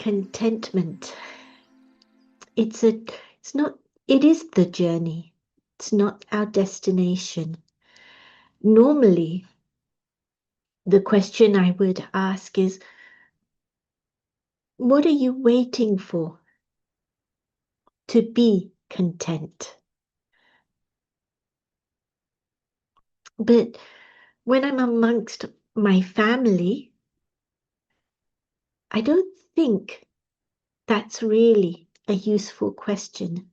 contentment. It is the journey. It's not our destination. Normally, the question I would ask is, what are you waiting for to be content? But when I'm amongst my family, I don't think that's really a useful question.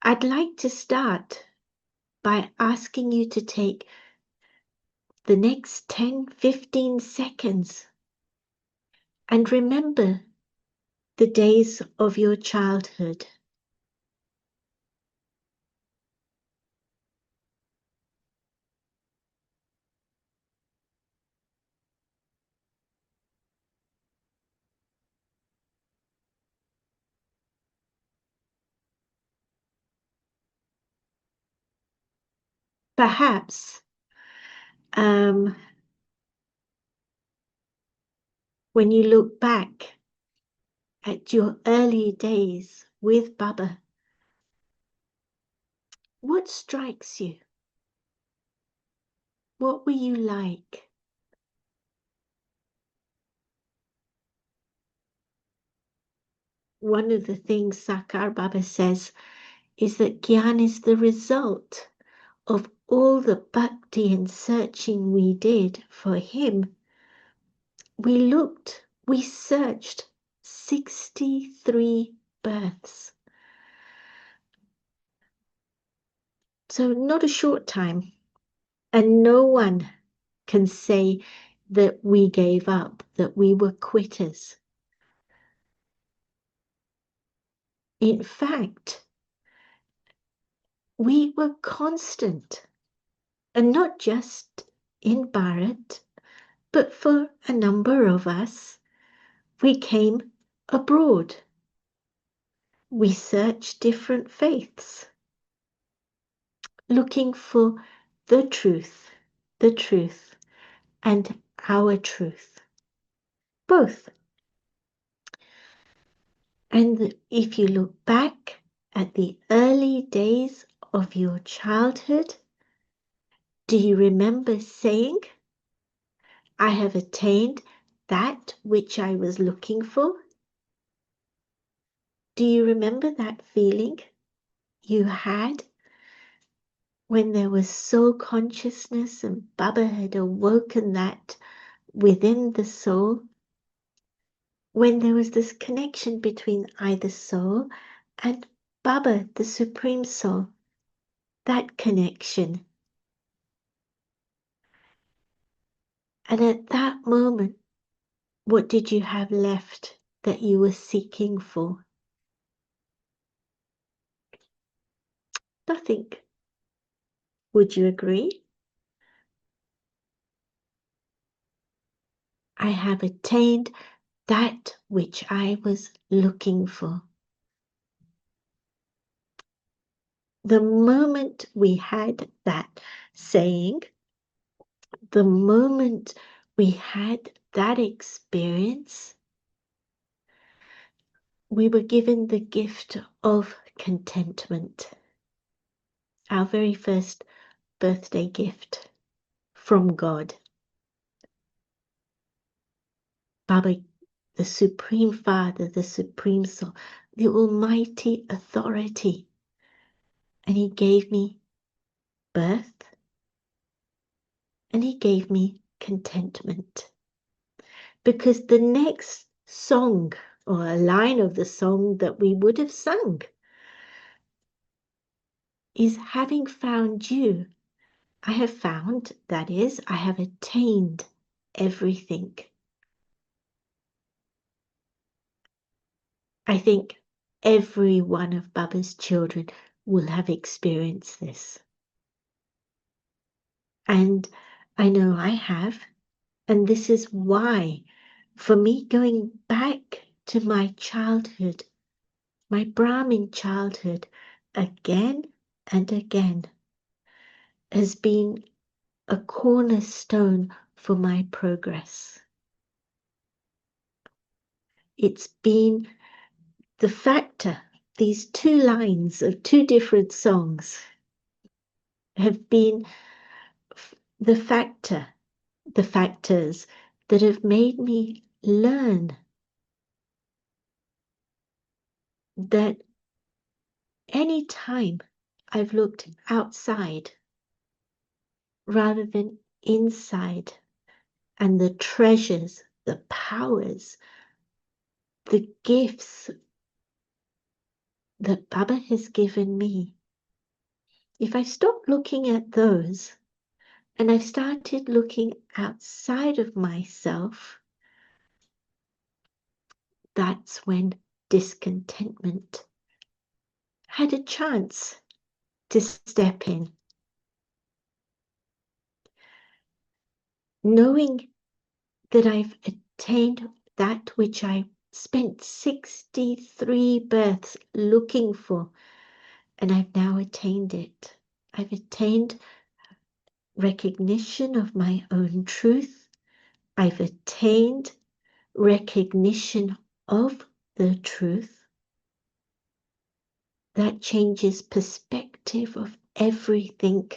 I'd like to start by asking you to take the next 10, 15 seconds and remember the days of your childhood. Perhaps when you look back at your early days with Baba, what strikes you? What were you like? One of the things Sakar Baba says is that Gyan is the result of all the bhakti and searching we did for him. We searched 63 births. So not a short time. And no one can say that we gave up, that we were quitters. In fact, we were constant, and not just in Bharat, but for a number of us, we came abroad. We searched different faiths, looking for the truth, and our truth, both. And if you look back at the early days of your childhood, do you remember saying, I have attained that which I was looking for? Do you remember that feeling you had when there was soul consciousness and Baba had awoken that within the soul? When there was this connection between I, the soul, and Baba, the Supreme Soul, that connection. And at that moment, what did you have left that you were seeking for? Nothing. Would you agree? I have attained that which I was looking for. The moment we had that saying, the moment we had that experience, we were given the gift of contentment, our very first birthday gift from God. Baba, the Supreme Father, the Supreme Soul, the Almighty Authority. And He gave me birth, and He gave me contentment. Because the next song, or a line of the song that we would have sung, is having found you, I have found, that is, I have attained everything. I think every one of Baba's children will have experienced this. And I know I have. And this is why, for me, going back to my childhood, my Brahmin childhood, again and again, has been a cornerstone for my progress. It's been the factor. These two lines of two different songs have been the factors that have made me learn that any time I've looked outside rather than inside, and the treasures, the powers, the gifts that Baba has given me, if I stop looking at those and I've started looking outside of myself, that's when discontentment had a chance to step in. Knowing that I've attained that which I spent 63 births looking for, and I've now attained it. I've attained recognition of my own truth. I've attained recognition of the truth. That changes perspective of everything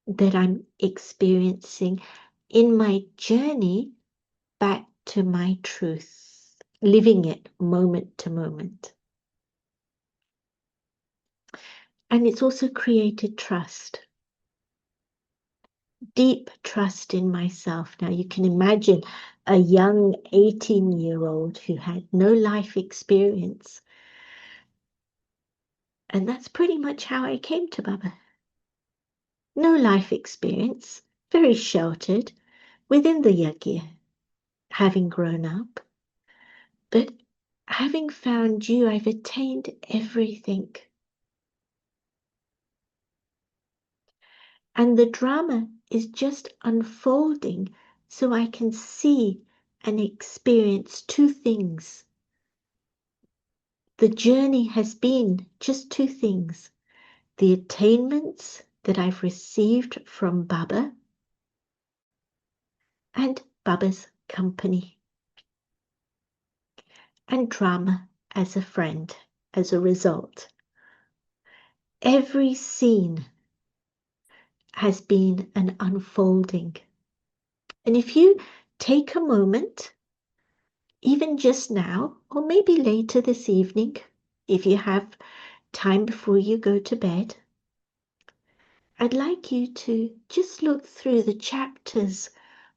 that I'm experiencing in my journey back to my truth, living it moment to moment. And it's also created trust, deep trust in myself. Now you can imagine a young 18-year-old who had no life experience. And that's pretty much how I came to Baba. No life experience, very sheltered within the yagya, having grown up. But having found you, I've attained everything. And the drama is just unfolding so I can see and experience two things. The journey has been just two things: the attainments that I've received from Baba and Baba's company, and drama as a friend as a result. Every scene has been an unfolding. And if you take a moment, even just now, or maybe later this evening, if you have time before you go to bed, I'd like you to just look through the chapters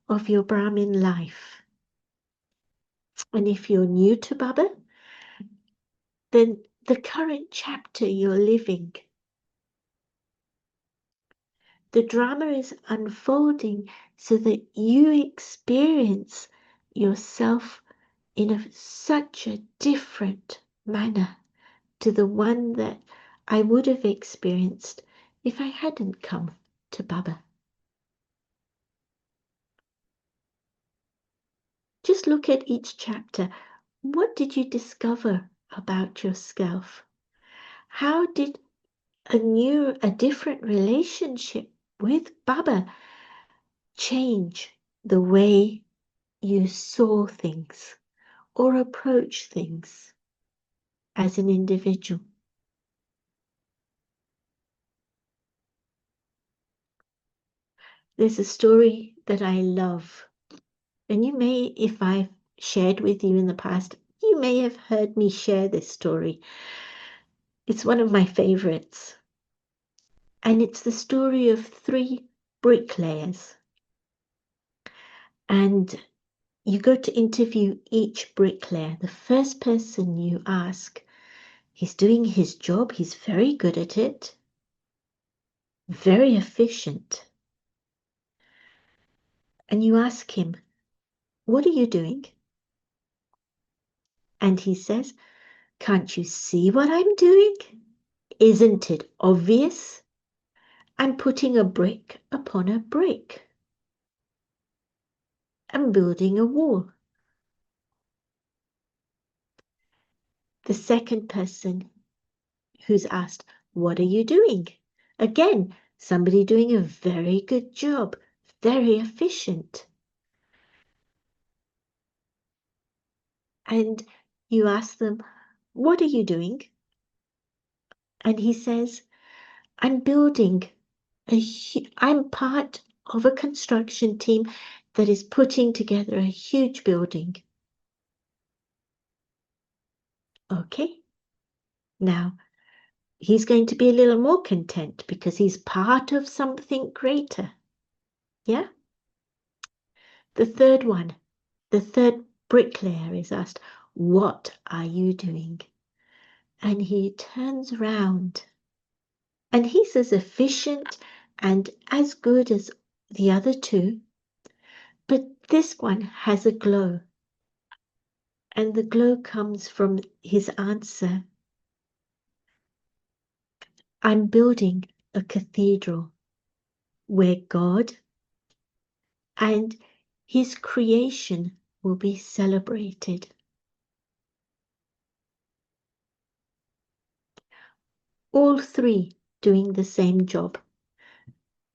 of your Brahmin life. And if you're new to Baba, then the current chapter you're living. The drama is unfolding so that you experience yourself in such a different manner to the one that I would have experienced if I hadn't come to Baba. Just look at each chapter. What did you discover about yourself? How did a different relationship with Baba change the way you saw things or approach things as an individual? There's a story that I love, and you may, if I've shared with you in the past, you may have heard me share this story. It's one of my favorites, and it's the story of three bricklayers. And you go to interview each bricklayer. The first person you ask, he's doing his job, he's very good at it, very efficient. And you ask him, what are you doing? And he says, can't you see what I'm doing? Isn't it obvious? I'm putting a brick upon a brick. I'm building a wall. The second person who's asked, what are you doing? Again, somebody doing a very good job, very efficient. and you ask them, what are you doing? And he says, I'm building I'm part of a construction team that is putting together a huge building. Okay. Now, he's going to be a little more content because he's part of something greater. Yeah. The third one, the third bricklayer is asked, what are you doing? And he turns around and he's as efficient and as good as the other two, but this one has a glow. And the glow comes from his answer. I'm building a cathedral where God and his creation will be celebrated. All three doing the same job.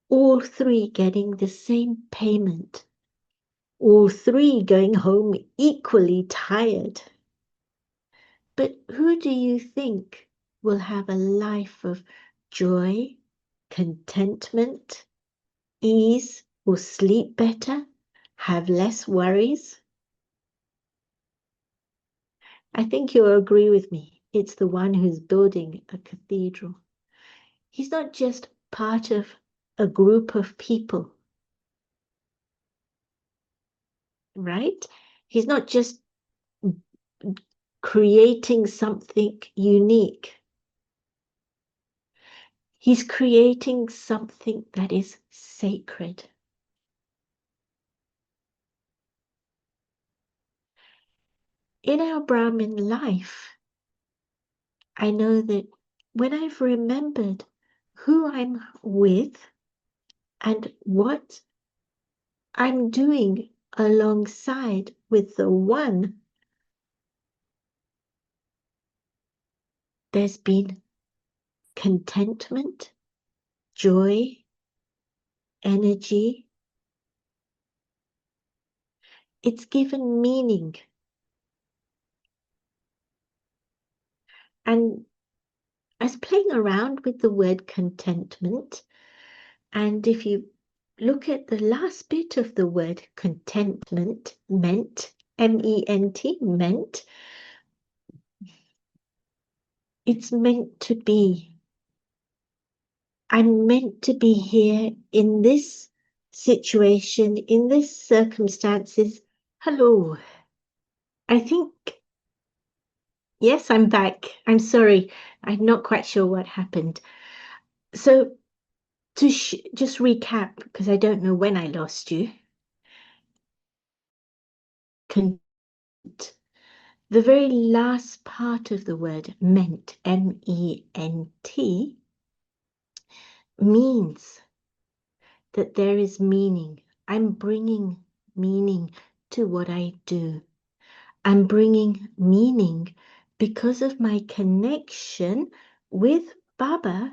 All three getting the same payment. All three going home equally tired. But who do you think will have a life of joy, contentment, ease, will sleep better, have less worries? I think you'll agree with me. It's the one who's building a cathedral. He's not just part of a group of people, right? He's not just creating something unique. He's creating something that is sacred. In our Brahmin life, I know that when I've remembered who I'm with and what I'm doing alongside with the one, there's been contentment, joy, energy. It's given meaning. And I was playing around with the word contentment. And if you look at the last bit of the word contentment, meant, M-E-N-T, meant, it's meant to be. I'm meant to be here in this situation, in this circumstances. Hello. I think, yes, I'm back. I'm sorry. I'm not quite sure what happened. So to just recap, because I don't know when I lost you. Con the very last part of the word meant, M-E-N-T, means that there is meaning. I'm bringing meaning to what I do. I'm bringing meaning because of my connection with Baba.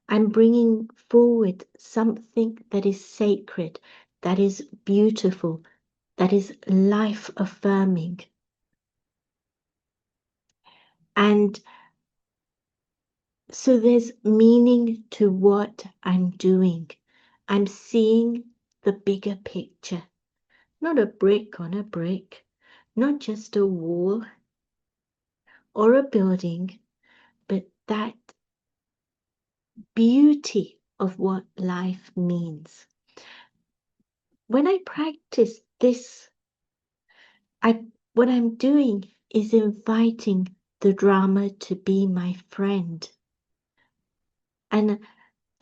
I'm bringing forward something that is sacred, that is beautiful, that is life affirming. And so there's meaning to what I'm doing. I'm seeing the bigger picture, not a brick on a brick, not just a wall or a building, but that beauty of what life means. When I practice this, what I'm doing is inviting the drama to be my friend. And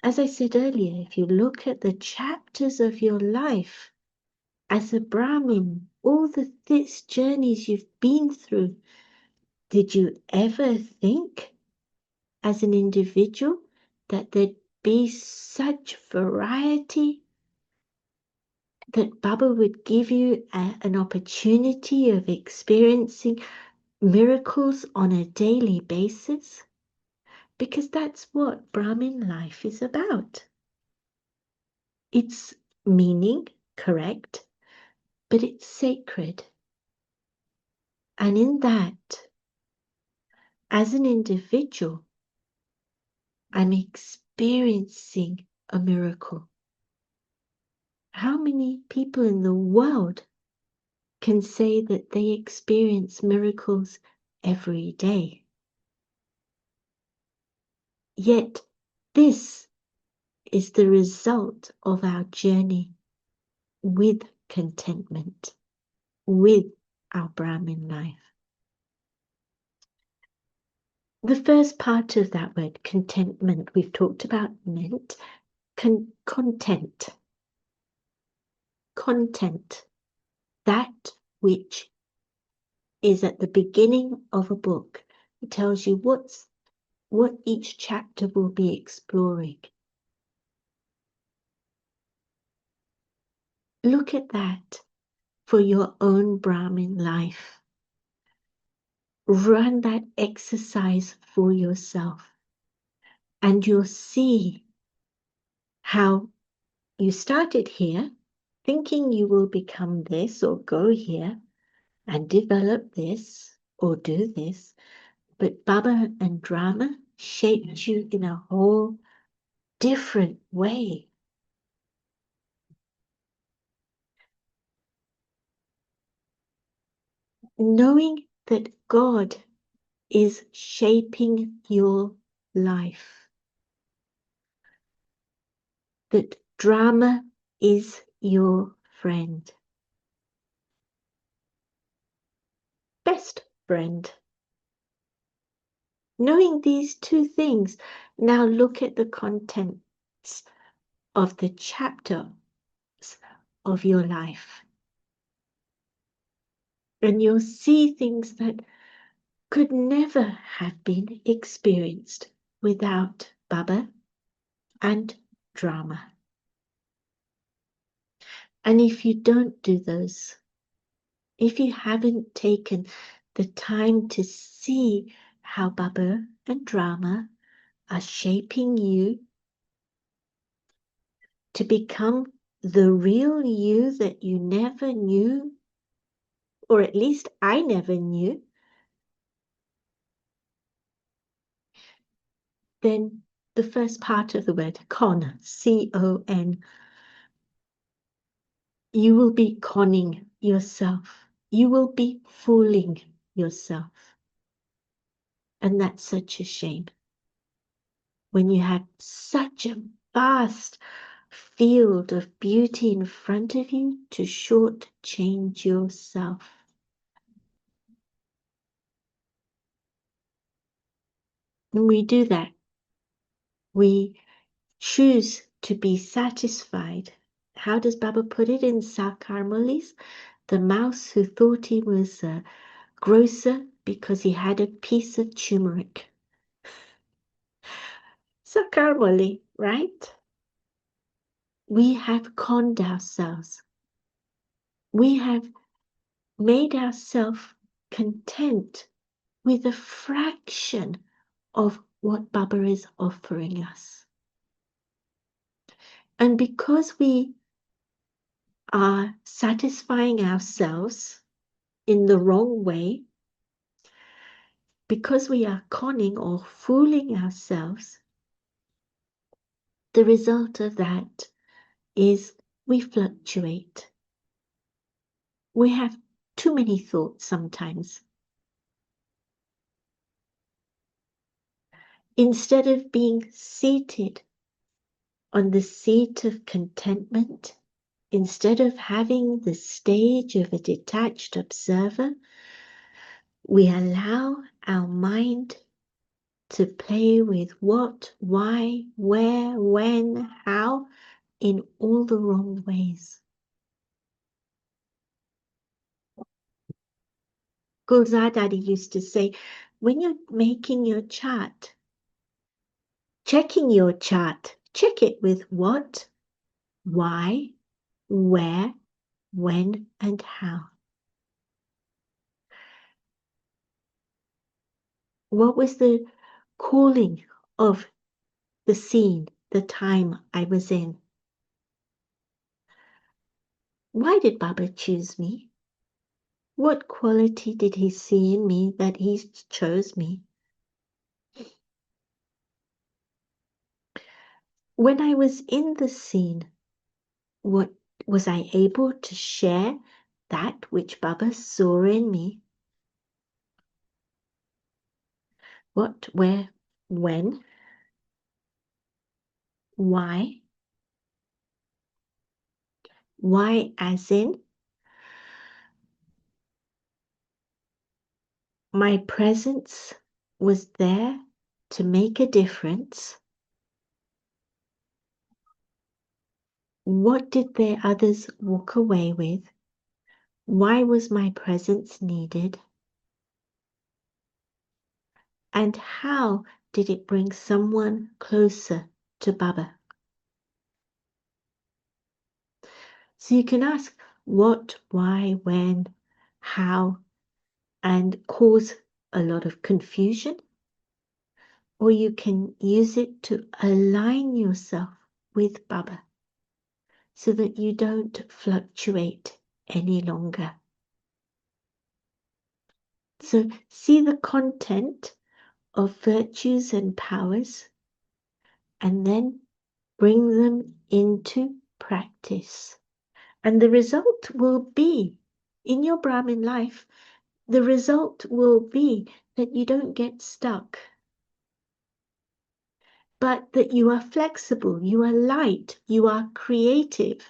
as I said earlier, if you look at the chapters of your life as a Brahmin, all the journeys you've been through, did you ever think as an individual that there'd be such variety, that Baba would give you an opportunity of experiencing miracles on a daily basis? Because that's what Brahmin life is about. It's meaning, correct, but it's sacred. And in that, as an individual, I'm experiencing a miracle. How many people in the world can say that they experience miracles every day? Yet, this is the result of our journey with contentment, with our Brahmin life. The first part of that word, contentment, we've talked about meant content. Content, that which is at the beginning of a book. It tells you what each chapter will be exploring. Look at that for your own Brahmin life. Run that exercise for yourself, and you'll see how you started here thinking you will become this or go here and develop this or do this, but Baba and Drama shaped you in a whole different way. Knowing that God is shaping your life, that Drama is your friend, best friend. Knowing these two things, now look at the contents of the chapters of your life. And you'll see things that could never have been experienced without Baba and Drama. And if you don't do those, if you haven't taken the time to see how Baba and Drama are shaping you to become the real you that you never knew, or at least I never knew, then the first part of the word, con, C-O-N, you will be conning yourself. You will be fooling yourself. And that's such a shame. When you have such a vast field of beauty in front of you to shortchange yourself. When we do that, we choose to be satisfied. How does Baba put it in Sakarmulis? The mouse who thought he was a grocer because he had a piece of turmeric. Sakarmuli, right? We have conned ourselves. We have made ourselves content with a fraction of what Baba is offering us. And because we are satisfying ourselves in the wrong way, because we are conning or fooling ourselves, the result of that is we fluctuate. We have too many thoughts sometimes. Instead of being seated on the seat of contentment, instead of having the stage of a detached observer, we allow our mind to play with what, why, where, when, how, in all the wrong ways. Gulzadadi used to say, when you're making your chart, checking your chart, check it with what, why, where, when, and how. What was the calling of the scene, the time I was in? Why did Baba choose me? What quality did he see in me that he chose me? When I was in the scene, what was I able to share that which Baba saw in me? What, where, when, why? Why as in my presence was there to make a difference. What did the others walk away with? Why was my presence needed? And how did it bring someone closer to Baba? So you can ask what, why, when, how, and cause a lot of confusion, or you can use it to align yourself with Baba so that you don't fluctuate any longer. So see the content of virtues and powers and then bring them into practice. And the result will be, in your Brahmin life, the result will be that you don't get stuck, but that you are flexible, you are light, you are creative,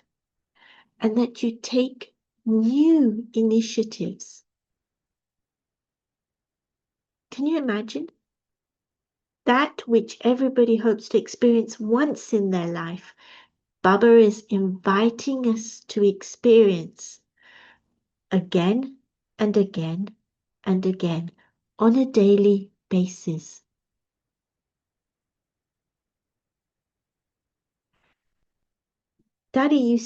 and that you take new initiatives. Can you imagine? That which everybody hopes to experience once in their life, Baba is inviting us to experience again and again and again on a daily basis. Daddy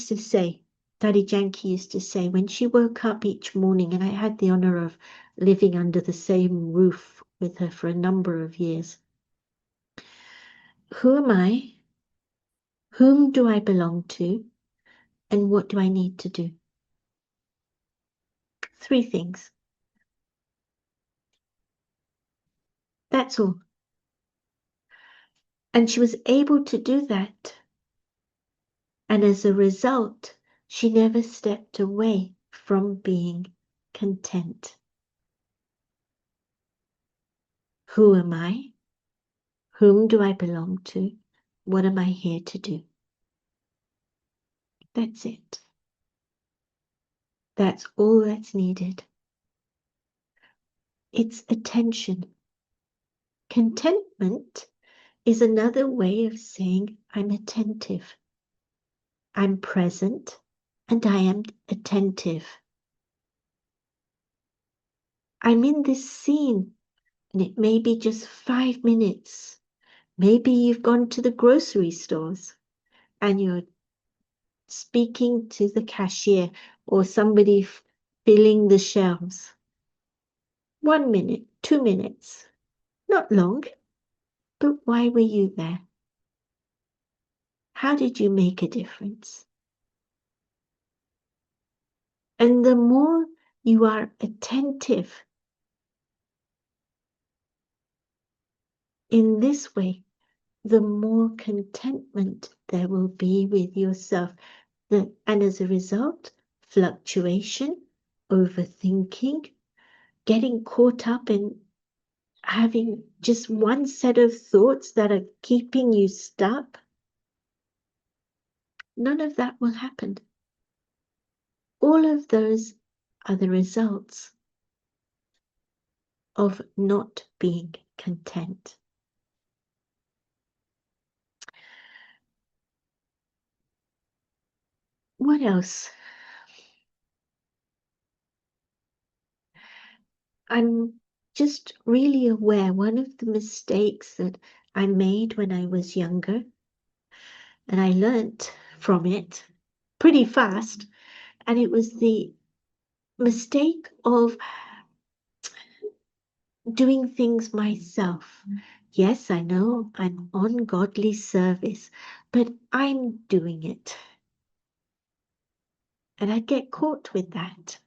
Janki used to say, when she woke up each morning, and I had the honor of living under the same roof with her for a number of years. Who am I? Whom do I belong to? And what do I need to do? 3 things. That's all. And she was able to do that. And as a result, she never stepped away from being content. Who am I? Whom do I belong to? What am I here to do? That's it. That's all that's needed. It's attention. Contentment is another way of saying I'm attentive. I'm present and I am attentive. I'm in this scene and it may be just 5 minutes. Maybe you've gone to the grocery stores and you're speaking to the cashier or somebody filling the shelves. 1 minute, 2 minutes, not long, but why were you there? How did you make a difference? And the more you are attentive in this way, the more contentment there will be with yourself. And as a result, fluctuation, overthinking, getting caught up in having just one set of thoughts that are keeping you stuck, none of that will happen. All of those are the results of not being content. What else? I'm just really aware one of the mistakes that I made when I was younger, and I learnt from it pretty fast, and it was the mistake of doing things myself. Yes, I know I'm on godly service, but I'm doing it. And I get caught with that.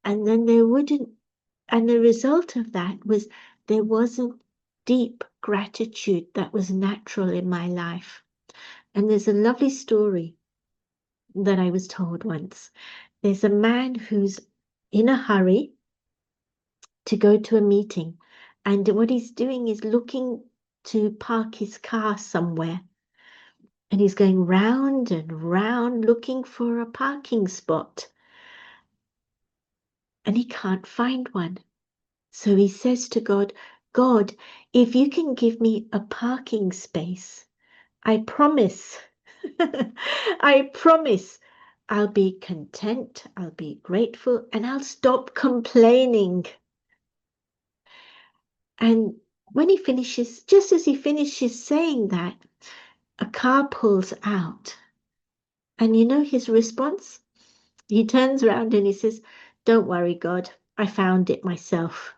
And then there wouldn't, and the result of that was there wasn't deep gratitude that was natural in my life. And there's a lovely story that I was told once. There's a man who's in a hurry to go to a meeting, and what he's doing is looking to park his car somewhere. And he's going round and round looking for a parking spot. And he can't find one. So he says to God, God, if you can give me a parking space, I promise, I promise I'll be content, I'll be grateful, and I'll stop complaining. And when he finishes, just as he finishes saying that, a car pulls out. And you know his response? He turns around and he says, don't worry, God, I found it myself.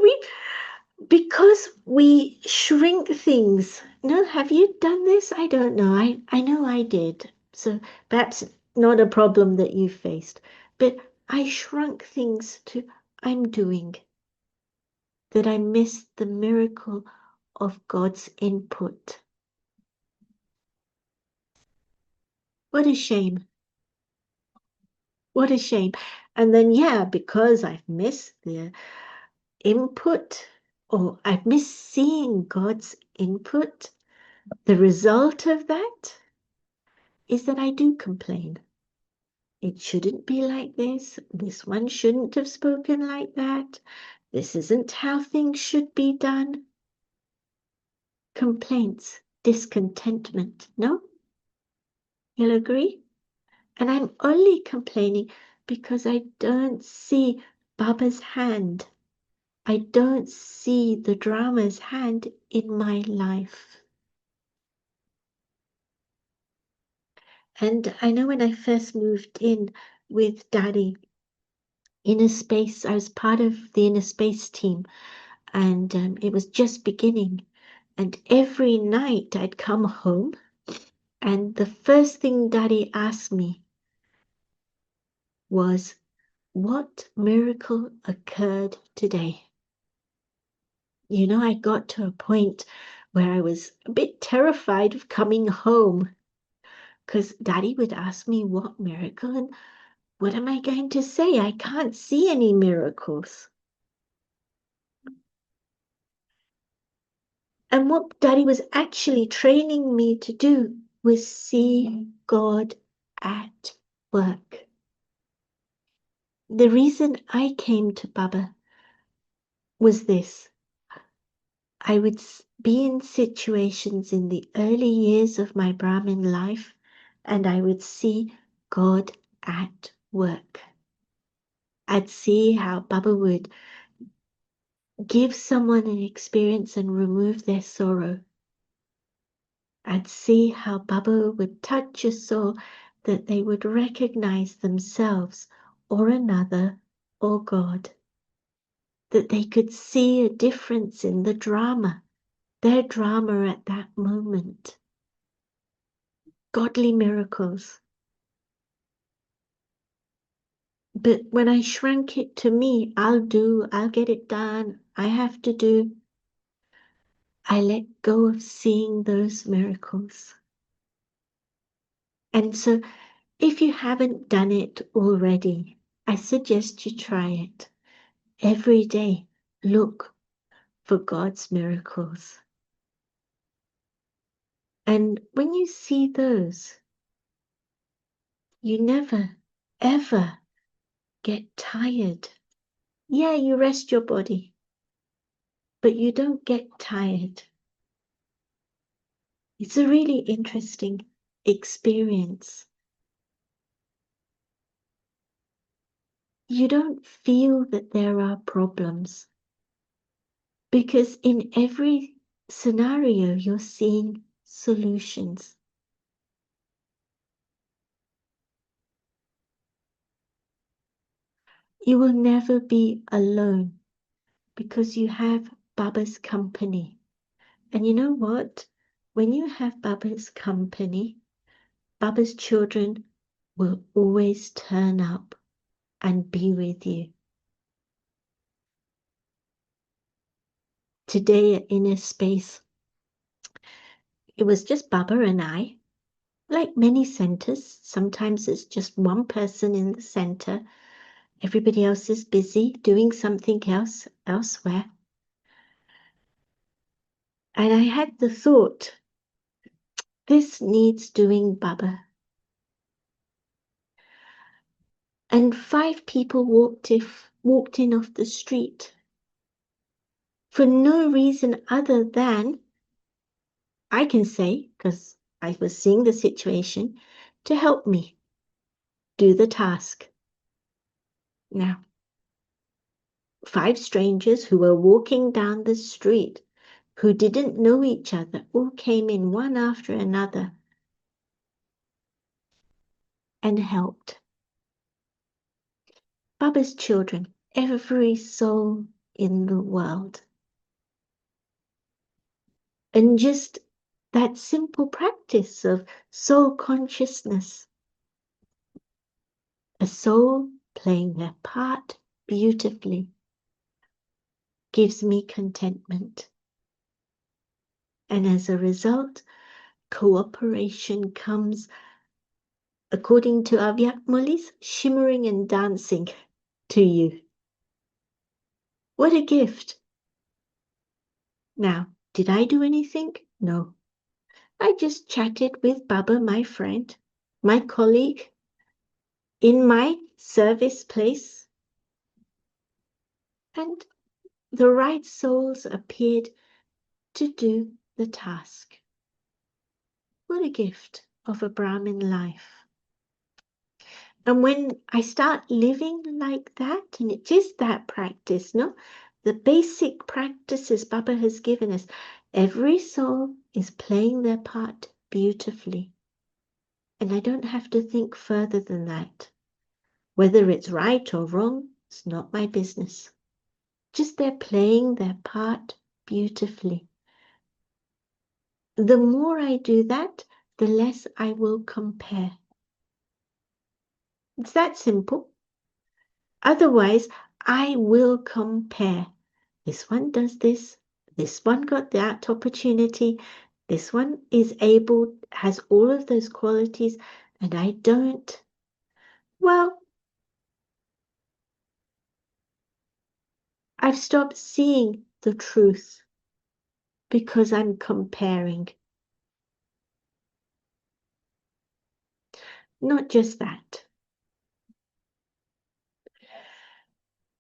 we because we shrink things. No, have you done this? I don't know. I know I did. So perhaps not a problem that you faced. But I shrunk things to I'm doing that I missed the miracle of God's input. What a shame. What a shame. And then, yeah, because I've missed the input or I've missed seeing God's input, the result of that is that I do complain. It shouldn't be like this. This one shouldn't have spoken like that. This isn't how things should be done. Complaints, discontentment. No? You'll agree? And I'm only complaining because I don't see Baba's hand. I don't see the drama's hand in my life. And I know when I first moved in with Daddy, Inner Space, I was part of the Inner Space team, and it was just beginning. And every night I'd come home, and the first thing Daddy asked me was, what miracle occurred today? You know, I got to a point where I was a bit terrified of coming home because Daddy would ask me what miracle, and what am I going to say? I can't see any miracles. And what Daddy was actually training me to do was see God at work. The reason I came to Baba was this. I would be in situations in the early years of my Brahmin life, and I would see God at work. I'd see how Baba would give someone an experience and remove their sorrow. I'd see how Baba would touch a soul that they would recognize themselves or another or God. That they could see a difference in the drama, their drama at that moment. Godly miracles. But when I shrank it to me, I'll get it done, I have to do, I let go of seeing those miracles. And so if you haven't done it already, I suggest you try it. Every day, look for God's miracles. And when you see those, you never, ever get tired. Yeah, you rest your body, but you don't get tired. It's a really interesting experience. You don't feel that there are problems because in every scenario you're seeing solutions. You will never be alone because you have Baba's company. And you know what? When you have Baba's company, Baba's children will always turn up and be with you. Today at Inner Space, it was just Baba and I. Like many centers, sometimes it's just one person in the center. Everybody else is busy doing something else elsewhere. And I had the thought, this needs doing, Baba. And 5 people walked in off the street for no reason other than, I can say, because I was seeing the situation, to help me do the task. Now, 5 strangers who were walking down the street, who didn't know each other, all came in one after another and helped. Baba's children, every soul in the world. And just that simple practice of soul consciousness, a soul playing their part beautifully, gives me contentment. And as a result, cooperation comes, according to Avyak Mulli's, shimmering and dancing to you. What a gift. Now, did I do anything? No. I just chatted with Baba, my friend, my colleague, in my service place, and the right souls appeared to do the task. What a gift of a Brahmin life. And when I start living like that, and it is that practice, no? The basic practices Baba has given us, every soul is playing their part beautifully. And I don't have to think further than that. Whether it's right or wrong, it's not my business. Just they're playing their part beautifully. The more I do that, the less I will compare. It's that simple. Otherwise, I will compare. This one does this. This one got that opportunity. This one is able, has all of those qualities, and I don't. Well, I've stopped seeing the truth because I'm comparing. Not just that.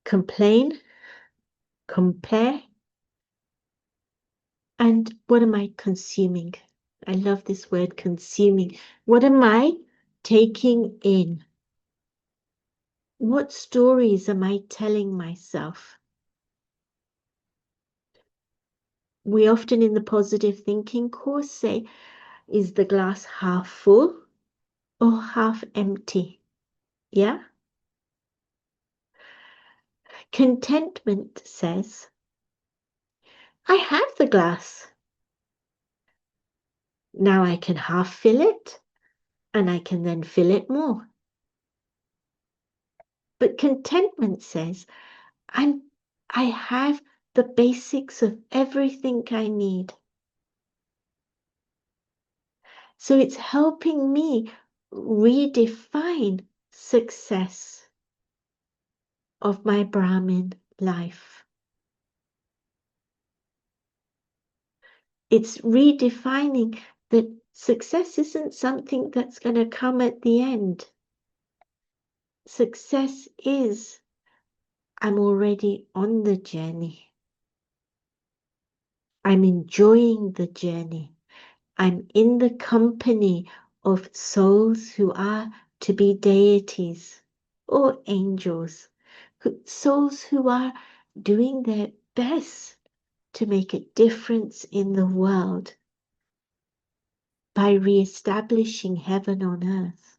Complain, compare, and what am I consuming? I love this word, consuming. What am I taking in? What stories am I telling myself? We often in the positive thinking course say, is the glass half full or half empty? Yeah? Contentment says, I have the glass. Now I can half fill it, and I can then fill it more. But contentment says, I have the basics of everything I need. So it's helping me redefine success of my Brahmin life. It's redefining that success isn't something that's going to come at the end. Success is, I'm already on the journey. I'm enjoying the journey. I'm in the company of souls who are to be deities or angels, souls who are doing their best to make a difference in the world by re-establishing heaven on earth.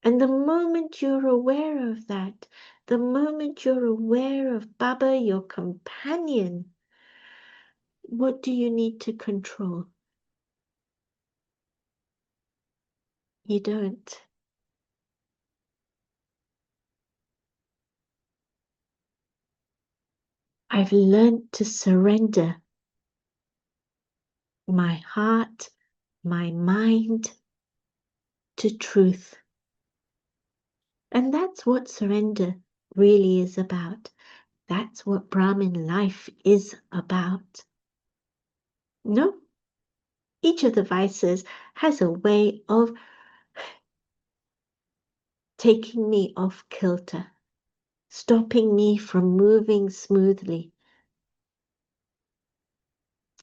And the moment you're aware of that, the moment you're aware of Baba, your companion, what do you need to control? You don't. I've learned to surrender my heart, my mind to truth. And that's what surrender really is about. That's what Brahmin life is about. No, each of the vices has a way of taking me off kilter, stopping me from moving smoothly.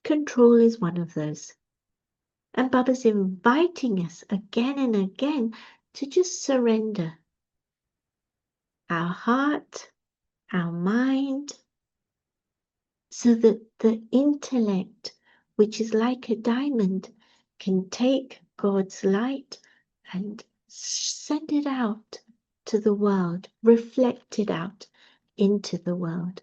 Control is one of those. And Baba's inviting us again and again to just surrender our heart, our mind, so that the intellect, which is like a diamond, can take God's light and send it out to the world, reflect it out into the world.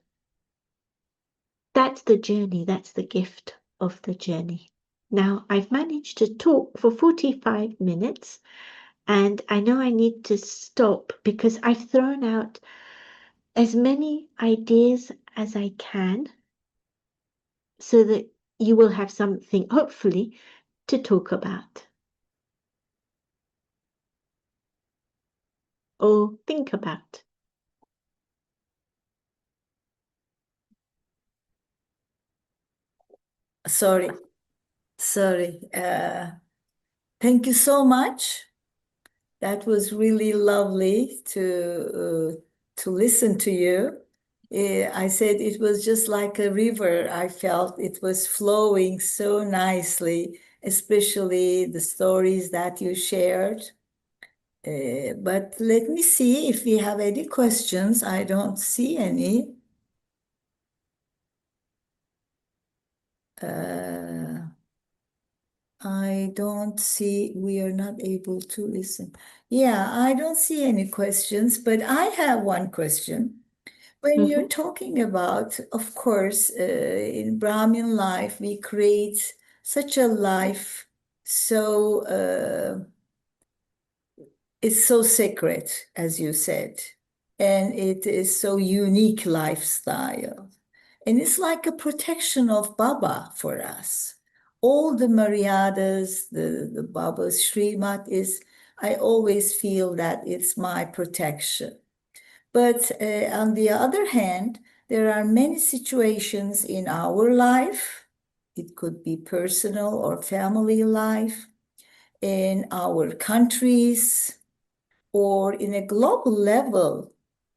That's the journey, that's the gift of the journey. Now, I've managed to talk for 45 minutes, and I know I need to stop because I've thrown out as many ideas as I can so that you will have something, hopefully, to talk about or think about. Sorry. Thank you so much. That was really lovely to listen to you. I said it was just like a river. I felt it was flowing so nicely, especially the stories that you shared. But let me see if we have any questions. I don't see any. I don't see, we are not able to listen. Yeah, I don't see any questions, but I have one question. When you're talking about, of course, in Brahmin life, we create such a life, so it's so sacred, as you said, and it is so unique lifestyle. And it's like a protection of Baba for us. All the Maryadas, the Baba's Srimat is, I always feel that it's my protection. But on the other hand, there are many situations in our life. It could be personal or family life, in our countries, or in a global level.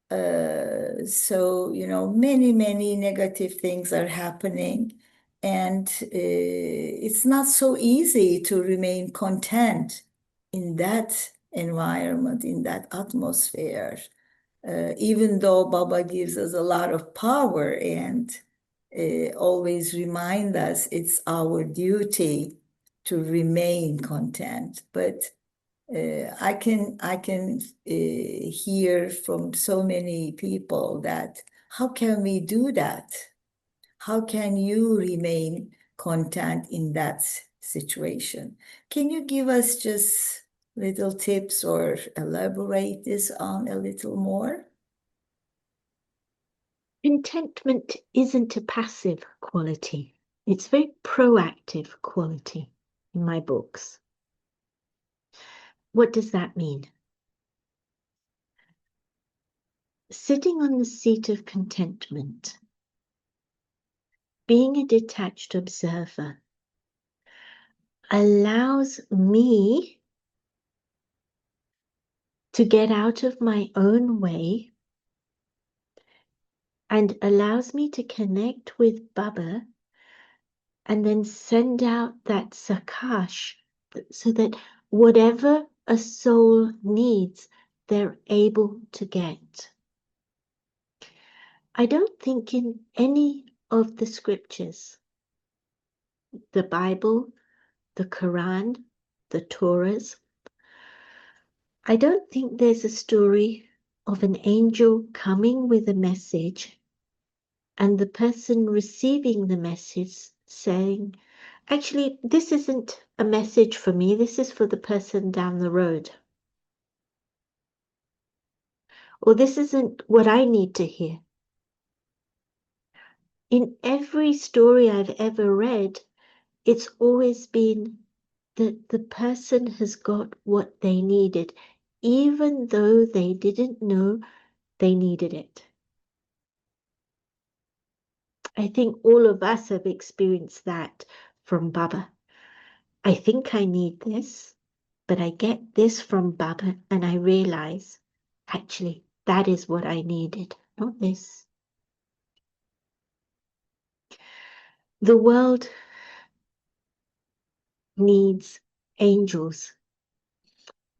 So, many negative things are happening, and it's not so easy to remain content in that environment, in that atmosphere, even though Baba gives us a lot of power and always remind us it's our duty to remain content. But I can hear from so many people that how can we do that? How can you remain content in that situation? Can you give us just little tips or elaborate this on a little more? Contentment isn't a passive quality. It's a very proactive quality in my books. What does that mean? Sitting on the seat of contentment, being a detached observer, allows me to get out of my own way and allows me to connect with Baba and then send out that sakash so that whatever a soul needs, they're able to get. I don't think in any of the scriptures, the Bible, the Quran, the Torahs, I don't think there's a story of an angel coming with a message and the person receiving the message saying, Actually, this isn't a message for me. This is for the person down the road. Or this isn't what I need to hear. In every story I've ever read, it's always been that the person has got what they needed, even though they didn't know they needed it. I think all of us have experienced that from Baba. I think I need this, but I get this from Baba and I realize actually that is what I needed, not this. The world needs angels.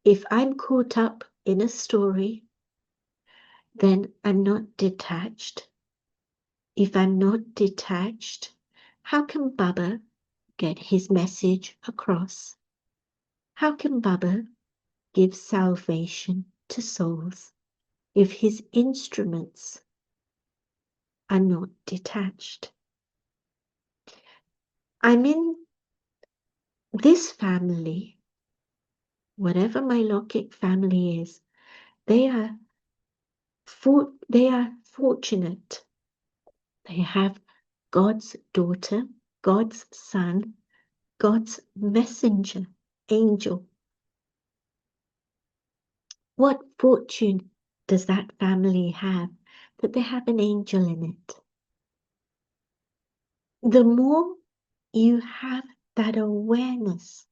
If I'm caught up in a story, then I'm not detached. If I'm not detached, how can Baba get his message across? How can Baba give salvation to souls if his instruments are not detached? I'm in this family, whatever my Lokik family is, they are fortunate. They have God's daughter, God's son, God's messenger, angel. What fortune does that family have that they have an angel in it? The more you have that awareness,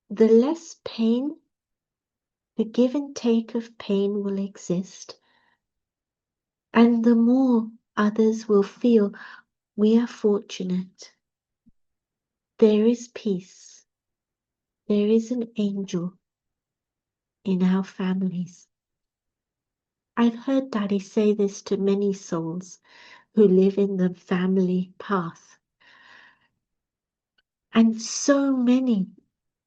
the less pain, the give and take of pain will exist. And the more others will feel we are fortunate. There is peace. There is an angel in our families. I've heard Daddy say this to many souls who live in the family path. And so many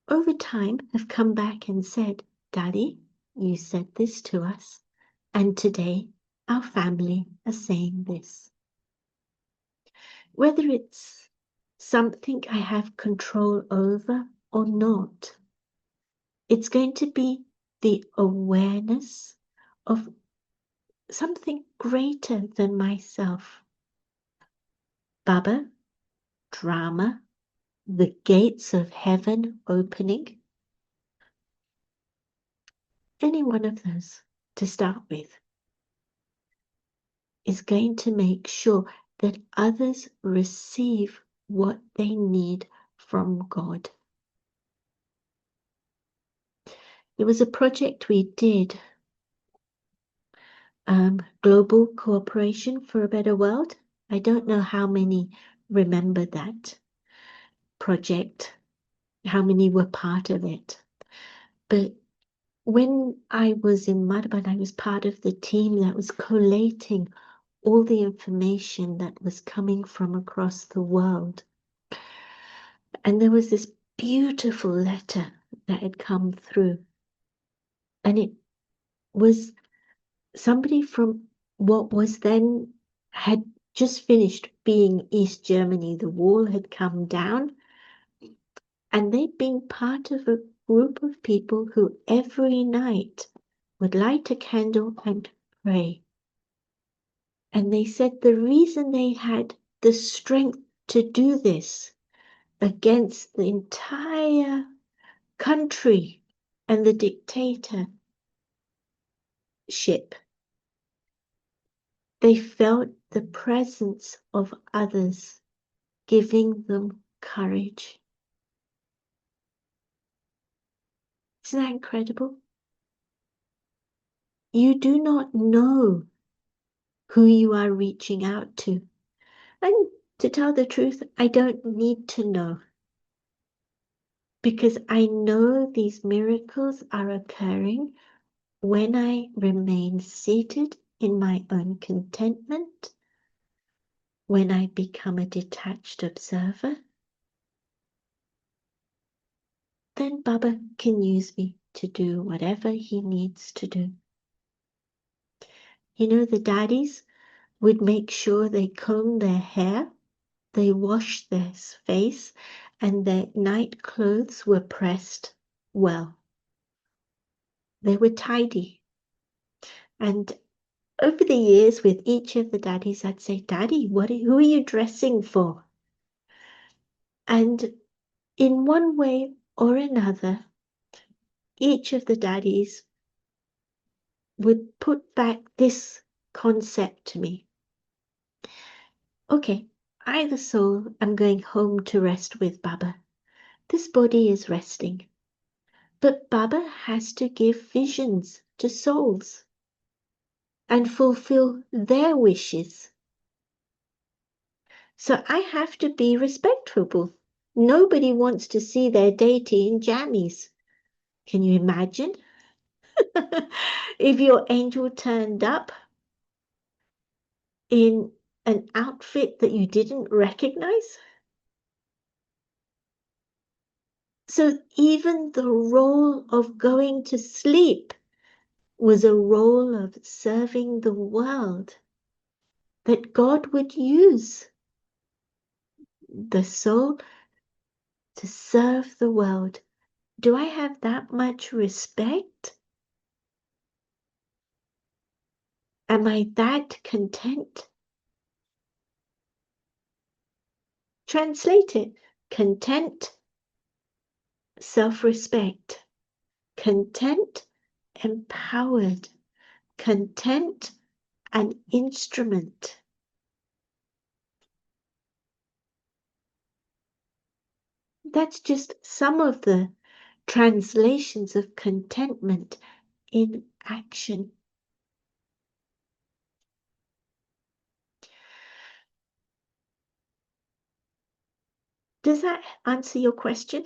over time have come back and said, Daddy, you said this to us, and today our family are saying this. Whether it's something I have control over or not, it's going to be the awareness of something greater than myself. Baba, drama, the gates of heaven opening, any one of those to start with, is going to make sure that others receive what they need from God. There was a project we did, Global Cooperation for a Better World. I don't know how many remember that project, how many were part of it. But when I was in Madhaban, I was part of the team that was collating all the information that was coming from across the world. And there was this beautiful letter that had come through. And it was somebody from what was then had just finished being East Germany. The wall had come down. And they'd been part of a group of people who every night would light a candle and pray. And they said the reason they had the strength to do this against the entire country and the dictatorship, they felt the presence of others giving them courage. Isn't that incredible? You do not know who you are reaching out to. And to tell the truth, I don't need to know. Because I know these miracles are occurring when I remain seated in my own contentment, when I become a detached observer, then Baba can use me to do whatever he needs to do. You know, the daddies would make sure they comb their hair they washed their face, and their night clothes were pressed well. They were tidy. And over the years, with each of the daddies, I'd say, Daddy, who are you dressing for? And in one way or another, each of the daddies would put back this concept to me. Okay, I, the soul, am going home to rest with Baba. This body is resting. But Baba has to give visions to souls and fulfill their wishes. So I have to be respectful. Nobody wants to see their deity in jammies. Can you imagine? If your angel turned up in an outfit that you didn't recognize? So even the role of going to sleep was a role of serving the world, that God would use the soul to serve the world. Do I have that much respect? Am I that content? Translate it. Content, self-respect. Content, empowered. Content, an instrument. That's just some of the translations of contentment in action. Does that answer your question?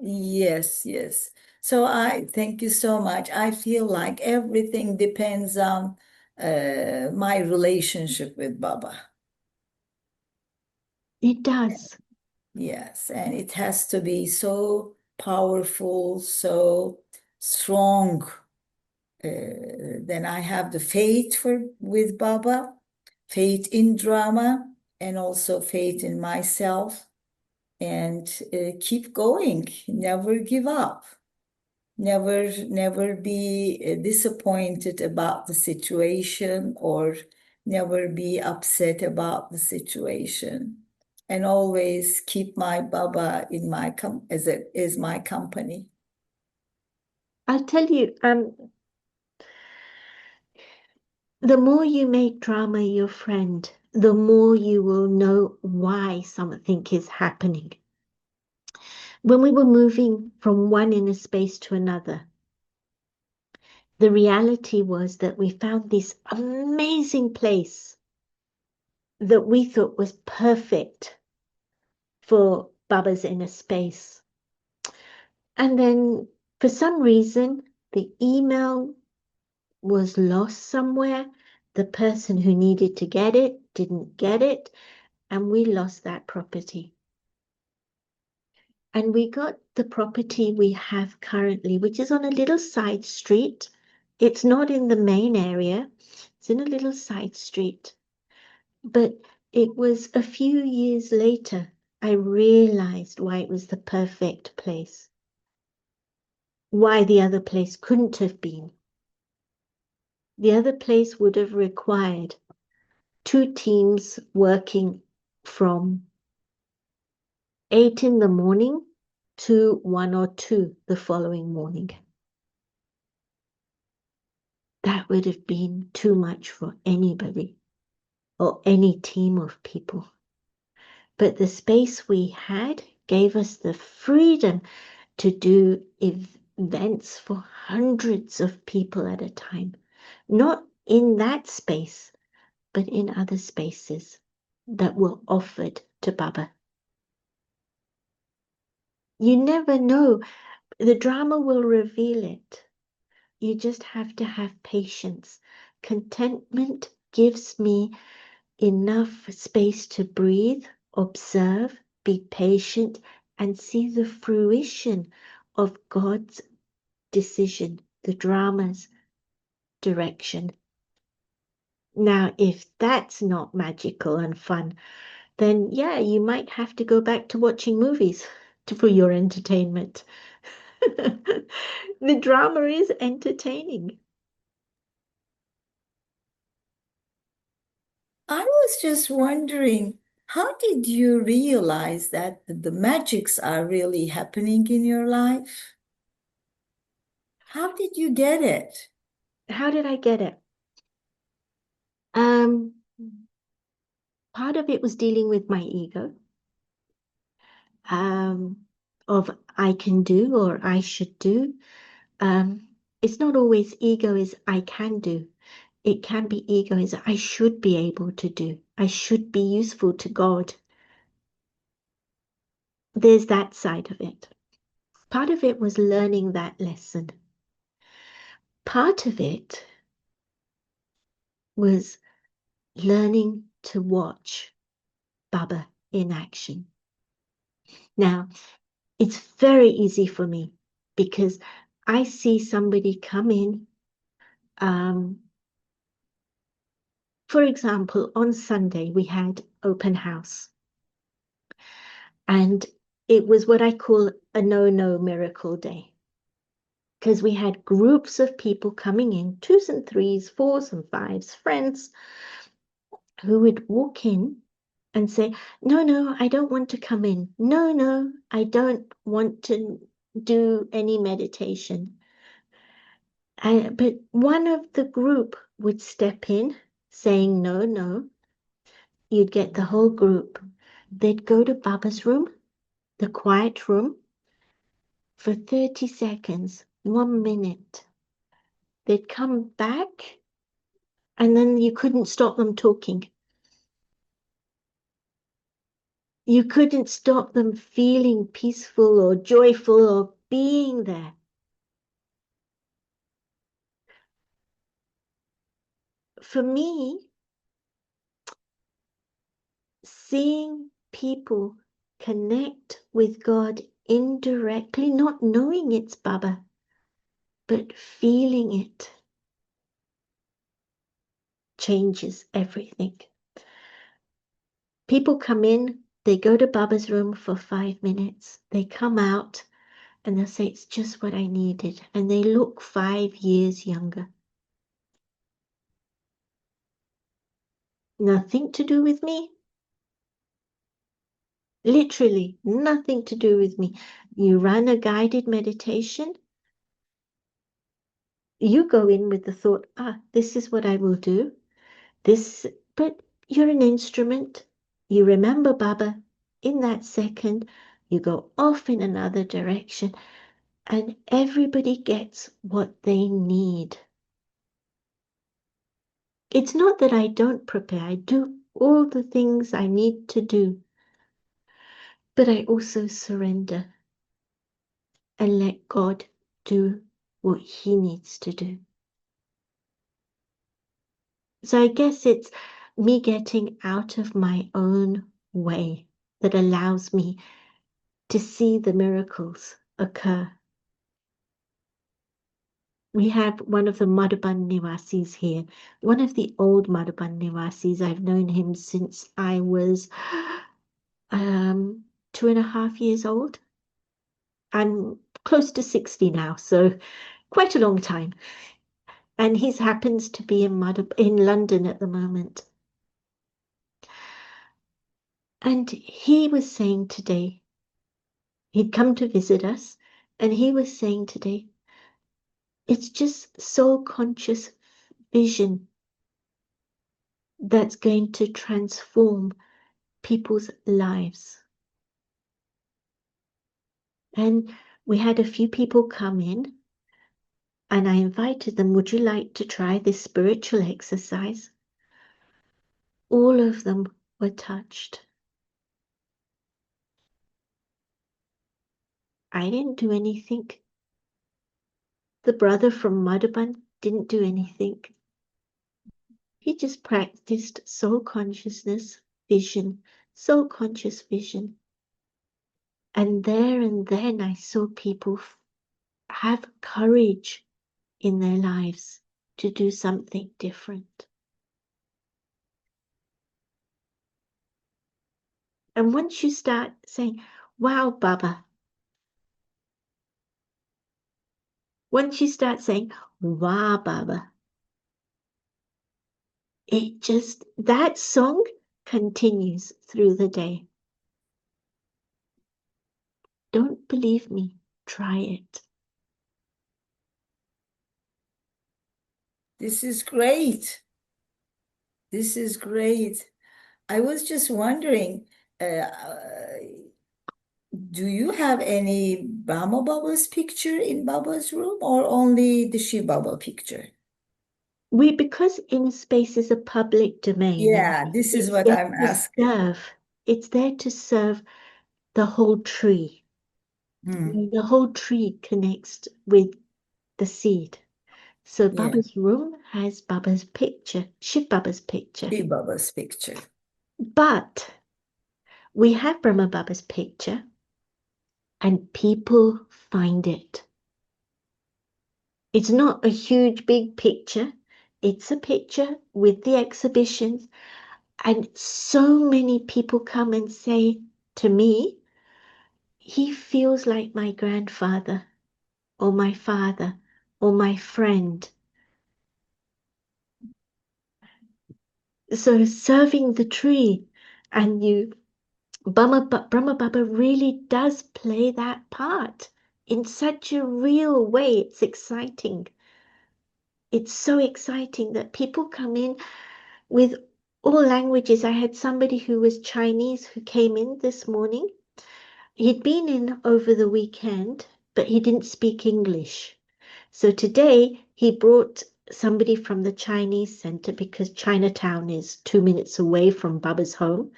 Yes, yes. So I thank you so much. I feel like everything depends on my relationship with Baba. It does. Yes, and it has to be so powerful, so strong. Then I have the faith with Baba, faith in drama, and also faith in myself, and keep going, never give up. Never be disappointed about the situation, or never be upset about the situation, and always keep my Baba in my as my company. I'll tell you, the more you make drama your friend, the more you will know why something is happening. When we were moving from one inner space to another, the reality was that we found this amazing place that we thought was perfect for Baba's inner space. And then for some reason, the email was lost somewhere. The person who needed to get it didn't get it, and we lost that property. And we got the property we have currently, which is on a little side street. It's not in the main area, it's in a little side street. But it was a few years later I realized why it was the perfect place, why the other place couldn't have been. The other place would have required two teams working from 8 in the morning to 1 or 2 the following morning. That would have been too much for anybody or any team of people. But the space we had gave us the freedom to do events for hundreds of people at a time, not in that space, but in other spaces that were offered to Baba. You never know. The drama will reveal it. You just have to have patience. Contentment gives me enough space to breathe, observe, be patient, and see the fruition of God's decision, the drama's direction. Now, if that's not magical and fun, then yeah, you might have to go back to watching movies for your entertainment. The drama is entertaining. I was just wondering, how did you realize that the magics are really happening in your life? How did you get it? How did I get it? Um, Part of it was dealing with my ego, um, of I can do or I should do. Um, it's not always ego is I can do. It can be ego is I should be able to do. I should be useful to God. There's that side of it. Part of it was learning that lesson. Part of it was learning to watch Baba in action. Now, it's very easy for me because I see somebody come in. Um, for example, on Sunday, we had open house, and it was what I call a no miracle day because we had groups of people coming in, twos and threes, fours and fives, friends who would walk in and say, no, I don't want to come in. No, I don't want to do any meditation. But one of the group would step in saying, no. You'd get the whole group. They'd go to Baba's room, the quiet room, for 30 seconds, 1 minute. They'd come back, and then you couldn't stop them talking. You couldn't stop them feeling peaceful or joyful or being there. For me, seeing people connect with God indirectly, not knowing it's Baba, but feeling it, changes everything. People come in, they go to Baba's room for 5 minutes, they come out and they'll say, it's just what I needed. And they look 5 years younger. Nothing to do with me. Literally, nothing to do with me. You run a guided meditation. You go in with the thought, this is what I will do. But you're an instrument. You remember Baba in that second. You go off in another direction, and everybody gets what they need. It's not that I don't prepare. I do all the things I need to do, but I also surrender and let God do what He needs to do. So I guess it's me getting out of my own way that allows me to see the miracles occur. We have one of the Madhuban Niwasis here, one of the old Madhuban Niwasis. I've known him since I was 2.5 years old. I'm close to 60 now, so quite a long time. And he happens to be in London at the moment. And he was saying today, he'd come to visit us, and he was saying today, it's just soul conscious vision that's going to transform people's lives. And we had a few people come in, and I invited them, would you like to try this spiritual exercise? All of them were touched. I didn't do anything. The brother from Madhuban didn't do anything. He just practiced soul consciousness vision, soul conscious vision. And there and then I saw people have courage in their lives to do something different. And once you start saying, wow, Baba, once you start saying, wow, Baba, it just, that song continues through the day. Don't believe me, try it. This is great. This is great. I was just wondering, do you have any Brahma Baba's picture in Baba's room or only the Shiv Baba picture? Because inner space is a public domain and Yeah, this is it's what there I'm to asking. serve, it's there to serve the whole tree. Hmm. The whole tree connects with the seed. So Yeah, Baba's room has Baba's picture, Shiv Baba's picture. Shiv Baba's picture. But we have Brahma Baba's picture and people find it. It's not a huge big picture. It's a picture with the exhibitions. And so many people come and say to me, he feels like my grandfather or my father or my friend. So serving the tree and Brahma Baba really does play that part in such a real way. It's exciting. It's so exciting that people come in with all languages. I had somebody who was Chinese who came in this morning. He'd been in over the weekend, but he didn't speak English. So today he brought somebody from the Chinese center because Chinatown is 2 minutes away from Baba's home.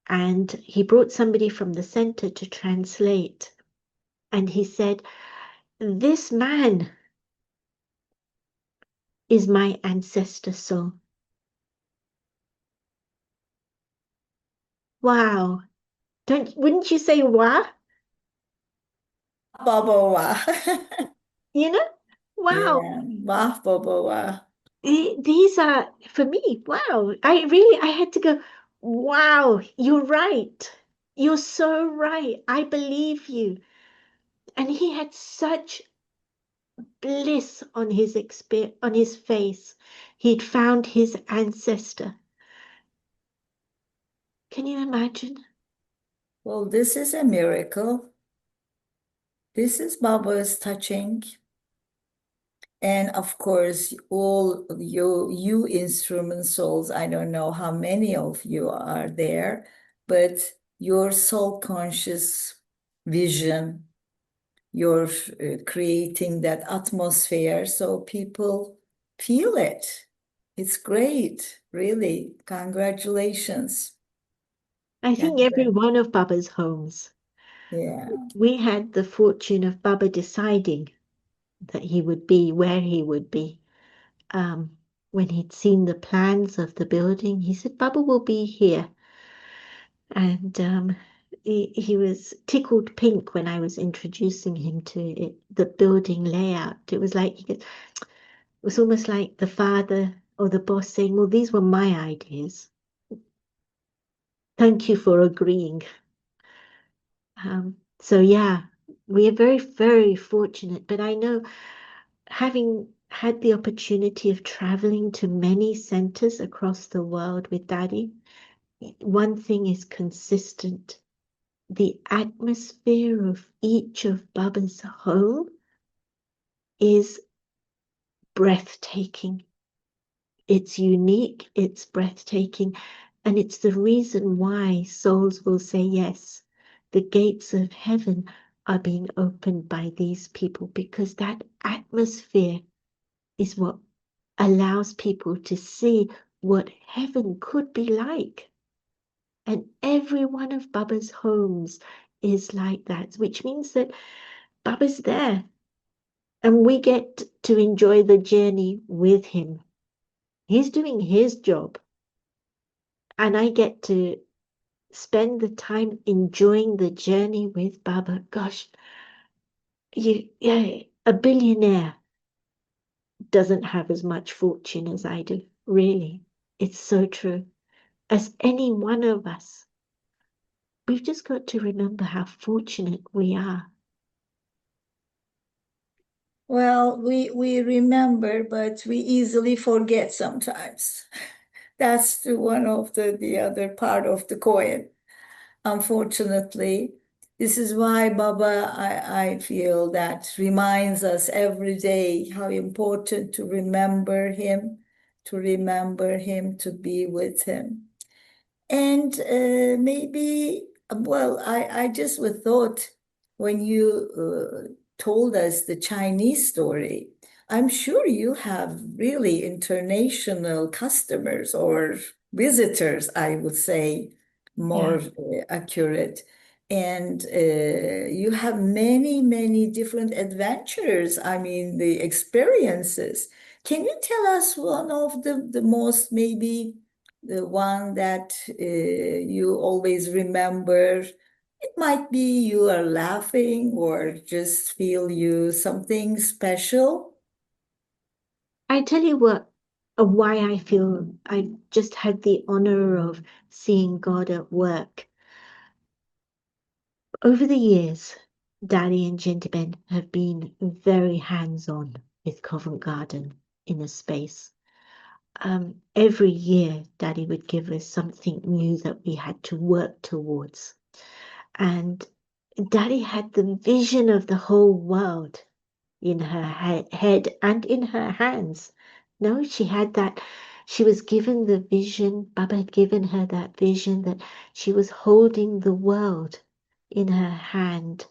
And he brought somebody from the center to translate. And he said, this man is my ancestor soul. Wow. Wouldn't you say wow? Baba Wa. You know? Wow. Yeah, Wah Baba Wa. These are for me, wow. I had to go, wow, you're right. You're so right. I believe you. And he had such bliss on on his face. He'd found his ancestor. Can you imagine? Well, this is a miracle. This is Baba's touching. And of course, all you instrument souls, I don't know how many of you are there, but your soul conscious vision, you're creating that atmosphere so people feel it. It's great, really. Congratulations. I think every Congratulations. one of Baba's homes, Yeah. we had the fortune of Baba deciding that he would be where he would be. Um, when he'd seen the plans of the building, he said, Baba will be here. And he was tickled pink when I was introducing him to it, the building layout. It was like, it was almost like the father or the boss saying, well, these were my ideas. Thank you for agreeing. So yeah, we are very, very fortunate. But I know having had the opportunity of traveling to many centers across the world with Daddy, one thing is consistent. The atmosphere of each of Baba's home is breathtaking. It's unique, it's breathtaking, and it's the reason why souls will say yes. The gates of heaven are being opened by these people because that atmosphere is what allows people to see what heaven could be like. And every one of Baba's homes is like that, which means that Baba's there and we get to enjoy the journey with him. He's doing his job, and I get to spend the time enjoying the journey with Baba. Gosh, yeah, a billionaire doesn't have as much fortune as I do, really. It's so true. As any one of us. we've just got to remember how fortunate we are. Well, we remember, but we easily forget sometimes. That's one of the other part of the coin. Unfortunately, this is why Baba, I feel that reminds us every day how important to remember him, to be with him. And maybe, well, I just would thought when you told us the Chinese story, I'm sure you have really international customers or visitors, I would say, more Yeah. accurate. And you have many, many different adventures. I mean, the experiences. Can you tell us one of the most maybe the one that you always remember? It might be you are laughing or just feel you something special. I tell you what, why I feel I just had the honor of seeing God at work. Over the years, Daddy and Gentleman have been very hands-on with Covent Garden in a space. Every year, Daddy would give us something new that we had to work towards. And Daddy had the vision of the whole world in her head and in her hands. No, she had that. She was given the vision. Baba had given her that vision that she was holding the world in her hand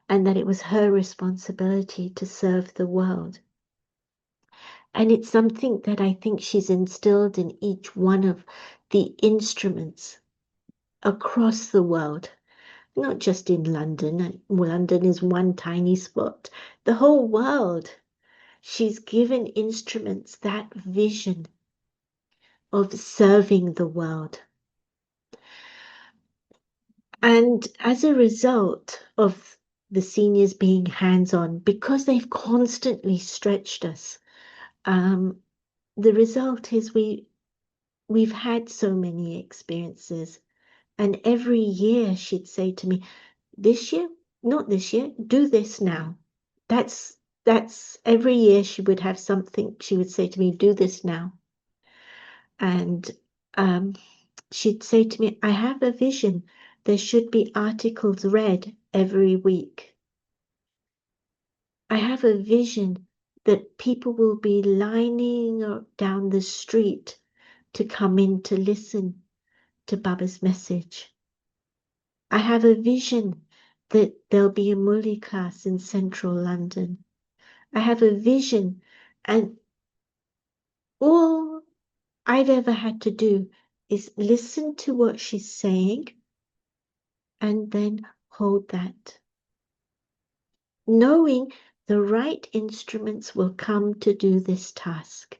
and that it was her responsibility to serve the world. And it's something that I think she's instilled in each one of the instruments across the world, not just in London. London is one tiny spot. The whole world. She's given instruments that vision of serving the world. And as a result of the seniors being hands-on, because they've constantly stretched us, the result is we've had so many experiences. And every year she'd say to me, this year, not this year, do this now. That's that's every year she would have something. She would say to me, do this now. And she'd say to me, I have a vision. There should be articles read every week. I have a vision that people will be lining down the street to come in to listen to Baba's message. I have a vision that there'll be a Muli class in central London. I have a vision, and all I've ever had to do is listen to what she's saying and then hold that, knowing the right instruments will come to do this task,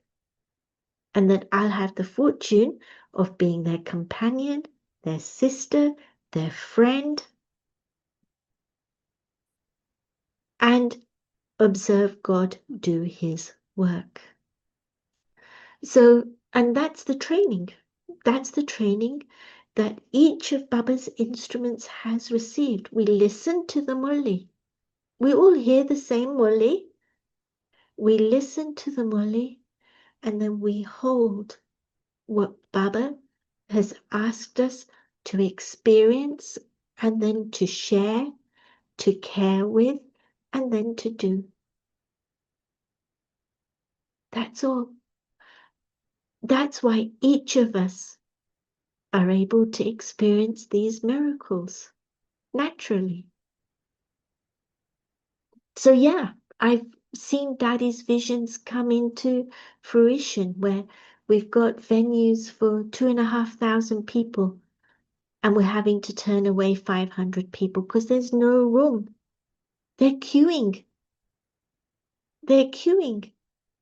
and that I'll have the fortune of being their companion, their sister, their friend, and observe God do his work. So, and that's the training. That's the training that each of Baba's instruments has received. We listen to the Murli. We all hear the same Murli. We listen to the Murli and then we hold what Baba has asked us to experience and then to share, to care with, and then to do. That's all. That's why each of us are able to experience these miracles naturally. So, yeah, I've seen Daddy's visions come into fruition where we've got venues for 2,500 people and we're having to turn away 500 people because there's no room. They're queuing. They're queuing.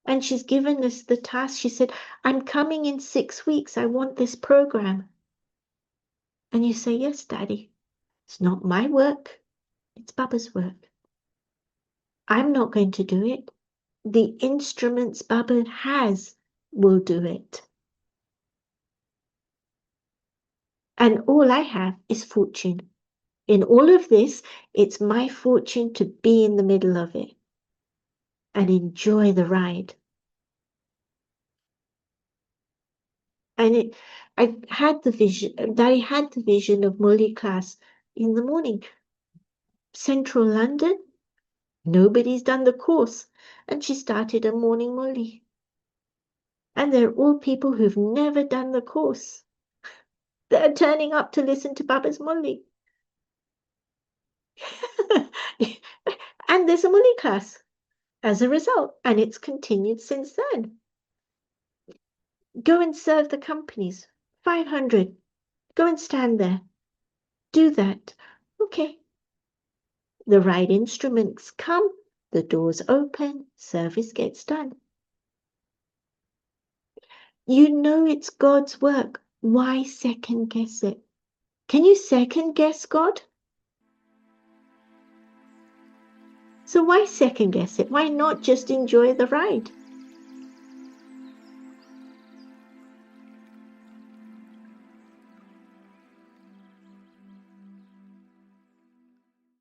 And she's given us the task. She said, I'm coming in 6 weeks. I want this program. And you say, yes, Daddy. It's not my work. It's Baba's work. I'm not going to do it. The instruments Baba has will do it. And all I have is fortune. In all of this, it's my fortune to be in the middle of it and enjoy the ride. And I had the vision. I had the vision of Molly class in the morning. Central London, nobody's done the course, and she started a morning Molly. And they're all people who've never done the course. They're turning up to listen to Baba's Molly. And there's a Molly class as a result, and it's continued since then. Go and serve the companies. 500. Go and stand there. Do that. Okay. The right instruments come, the doors open, service gets done. You know it's God's work. Why second guess it? Can you second guess God? So why second guess it? Why not just enjoy the ride?